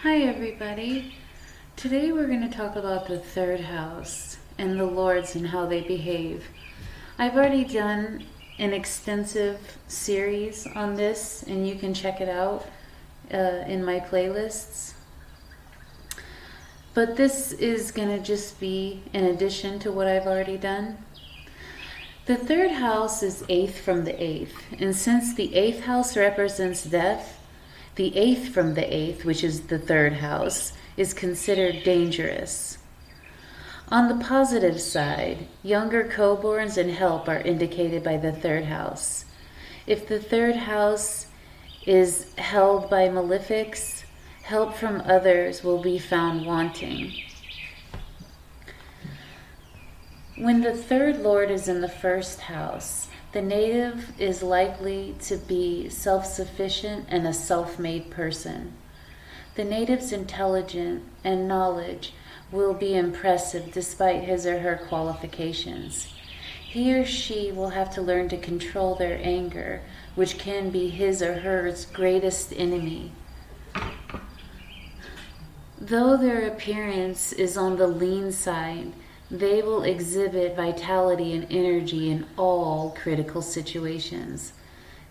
Hi everybody. Today we're going to talk about the third house and the lords and how they behave. I've already done an extensive series on this and you can check it out in my playlists. But this is going to just be in addition to what I've already done. The third house is eighth from the eighth, and since the eighth house represents death, the eighth from the eighth, which is the third house, is considered dangerous. On the positive side, younger co-borns and help are indicated by the third house. If the third house is held by malefics, help from others will be found wanting. When the third lord is in the first house, the native is likely to be self-sufficient and a self-made person. The native's intelligence and knowledge will be impressive despite his or her qualifications. He or she will have to learn to control their anger, which can be his or her greatest enemy. Though their appearance is on the lean side, they will exhibit vitality and energy in all critical situations.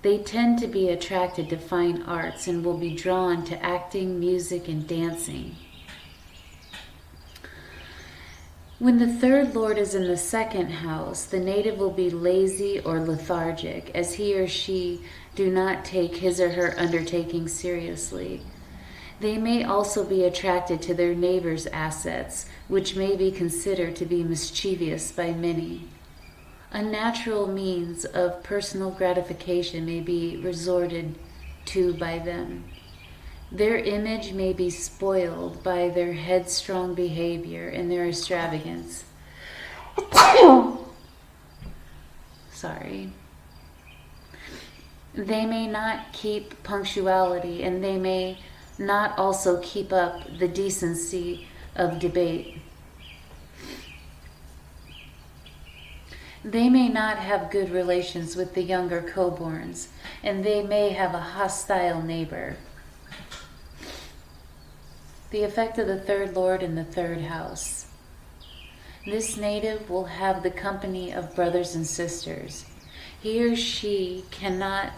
They tend to be attracted to fine arts and will be drawn to acting, music, and dancing. When the third lord is in the second house, the native will be lazy or lethargic, as he or she do not take his or her undertaking seriously. They may also be attracted to their neighbor's assets, which may be considered to be mischievous by many. A natural means of personal gratification may be resorted to by them. Their image may be spoiled by their headstrong behavior and their extravagance. Sorry. They may not keep punctuality, and they may not also keep up the decency of debate. They may not have good relations with the younger co-borns, and they may have a hostile neighbor. The effect of the third lord in the third house. This native will have the company of brothers and sisters. He or she cannot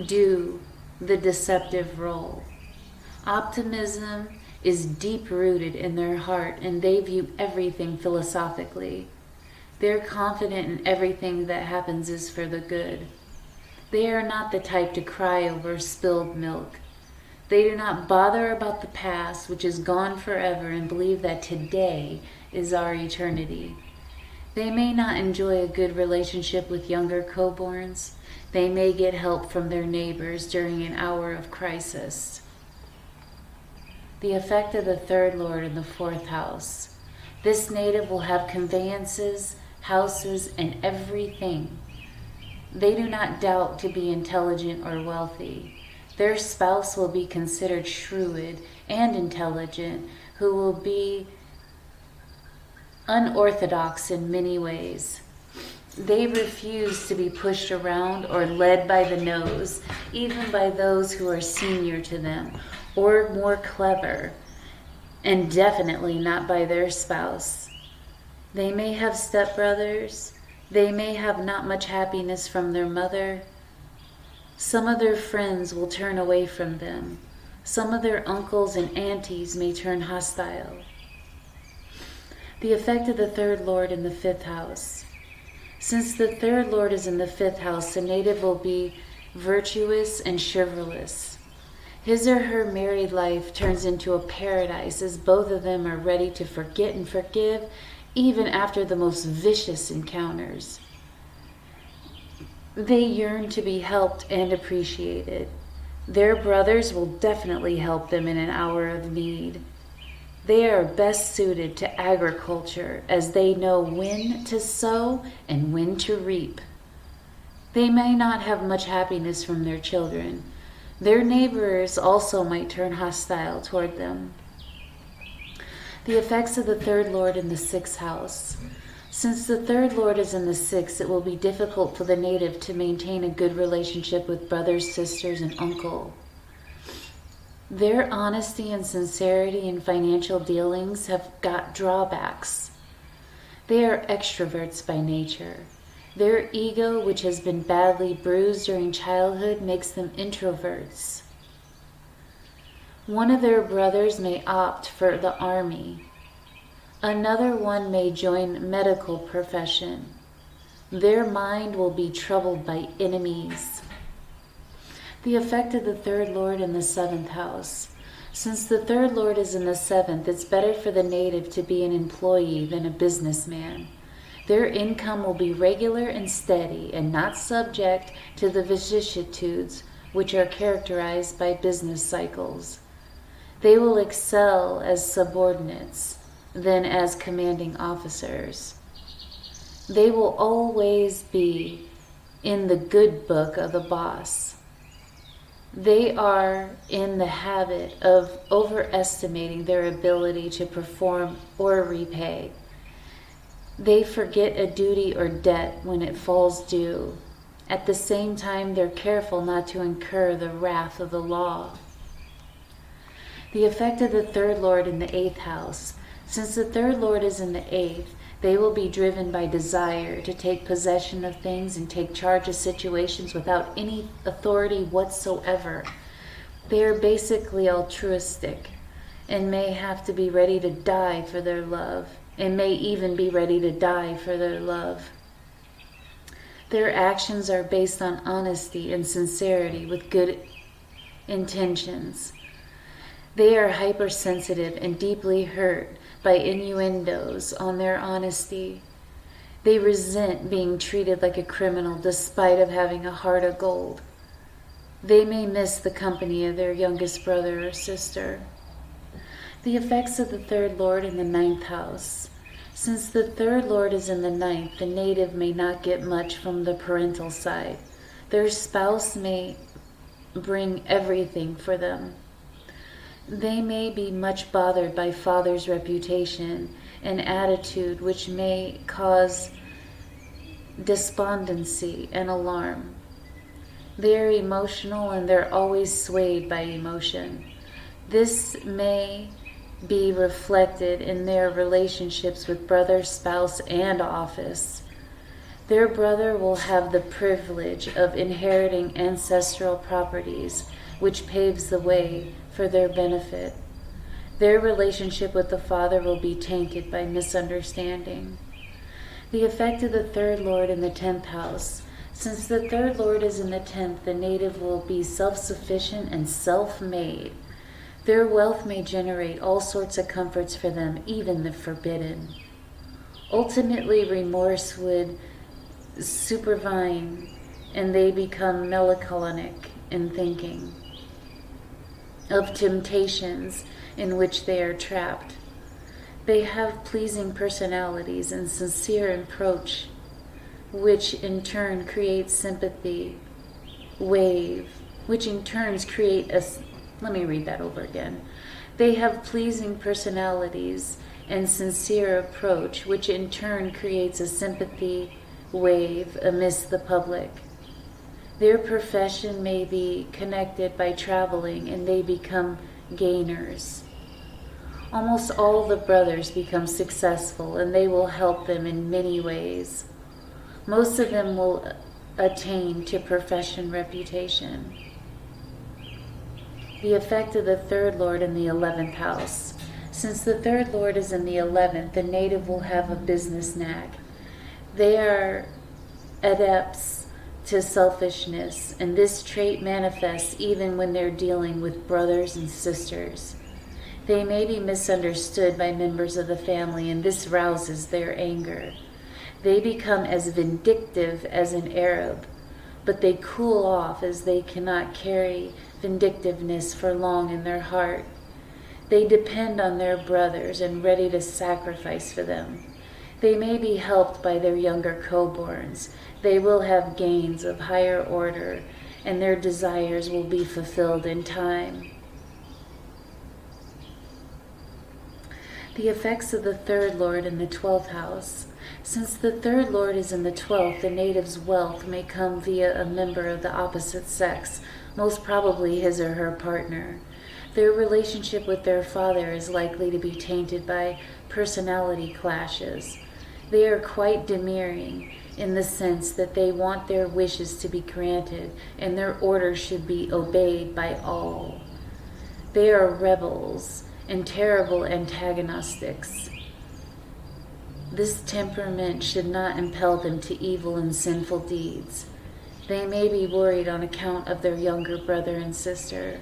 do the deceptive role. Optimism is deep-rooted in their heart, and they view everything philosophically. They're confident in everything that happens is for the good. They are not the type to cry over spilled milk. They do not bother about the past, which is gone forever, and believe that today is our eternity. They may not enjoy a good relationship with younger co-borns. They may get help from their neighbors during an hour of crisis. The effect of the third lord in the fourth house. This native will have conveyances, houses, and everything. They do not doubt to be intelligent or wealthy. Their spouse will be considered shrewd and intelligent, who will be unorthodox in many ways. They refuse to be pushed around or led by the nose, even by those who are senior to them or more clever, and definitely not by their spouse. They may have stepbrothers. They may have not much happiness from their mother. Some of their friends will turn away from them. Some of their uncles and aunties may turn hostile. The effect of the third lord in the fifth house. Since the third lord is in the fifth house, the native will be virtuous and chivalrous. His or her married life turns into a paradise, as both of them are ready to forget and forgive, even after the most vicious encounters. They yearn to be helped and appreciated. Their brothers will definitely help them in an hour of need. They are best suited to agriculture, as they know when to sow and when to reap. They may not have much happiness from their children. Their neighbors also might turn hostile toward them. The effects of the third lord in the sixth house. Since the third lord is in the sixth, it will be difficult for the native to maintain a good relationship with brothers, sisters, and uncle. Their honesty and sincerity in financial dealings have got drawbacks. They are extroverts by nature. Their ego, which has been badly bruised during childhood, makes them introverts. One of their brothers may opt for the army. Another one may join medical profession. Their mind will be troubled by enemies. The effect of the third lord in the seventh house. Since the third lord is in the seventh, it's better for the native to be an employee than a businessman. Their income will be regular and steady and not subject to the vicissitudes which are characterized by business cycles. They will excel as subordinates than as commanding officers. They will always be in the good book of the boss. They are in the habit of overestimating their ability to perform or repay. They forget a duty or debt when it falls due. At the same time, they're careful not to incur the wrath of the law. The effect of the third lord in the eighth house. Since the third lord is in the eighth, they will be driven by desire to take possession of things and take charge of situations without any authority whatsoever. They are basically altruistic and may have to be ready to die for their love, and may even be ready to die for their love. Their actions are based on honesty and sincerity with good intentions. They are hypersensitive and deeply hurt by innuendos on their honesty. They resent being treated like a criminal despite of having a heart of gold. They may miss the company of their youngest brother or sister. The effects of the third lord in the ninth house. Since the third lord is in the ninth, the native may not get much from the parental side. Their spouse may bring everything for them. They may be much bothered by father's reputation and attitude, which may cause despondency and alarm. They are emotional and they're always swayed by emotion. This may be reflected in their relationships with brother, spouse, and office. Their brother will have the privilege of inheriting ancestral properties, which paves the way for their benefit. Their relationship with the father will be tainted by misunderstanding. The effect of the third lord in the 10th house. Since the third lord is in the 10th, the native will be self-sufficient and self-made. Their wealth may generate all sorts of comforts for them, even the forbidden. Ultimately, remorse would supervene, and they become melancholic in thinking of temptations in which they are trapped. They have pleasing personalities and sincere approach, which in turn creates sympathy wave, which in turns create a... Let me read that over again. They have pleasing personalities and sincere approach, which in turn creates a sympathy wave amidst the public. Their profession may be connected by traveling, and they become gainers. Almost all the brothers become successful, and they will help them in many ways. Most of them will attain to profession reputation. The effect of the third lord in the 11th house. Since the third lord is in the 11th, the native will have a business knack. They are adepts to selfishness, and this trait manifests even when they're dealing with brothers and sisters. They may be misunderstood by members of the family, and this rouses their anger. They become as vindictive as an Arab, but they cool off as they cannot carry vindictiveness for long in their heart. They depend on their brothers and ready to sacrifice for them. They may be helped by their younger co-borns. They will have gains of higher order, and their desires will be fulfilled in time. The effects of the third lord in the 12th house. Since the third lord is in the 12th, the native's wealth may come via a member of the opposite sex, most probably his or her partner. Their relationship with their father is likely to be tainted by personality clashes. They are quite demurring in the sense that they want their wishes to be granted and their orders should be obeyed by all. They are rebels and terrible antagonistics. This temperament should not impel them to evil and sinful deeds. They may be worried on account of their younger brother and sister.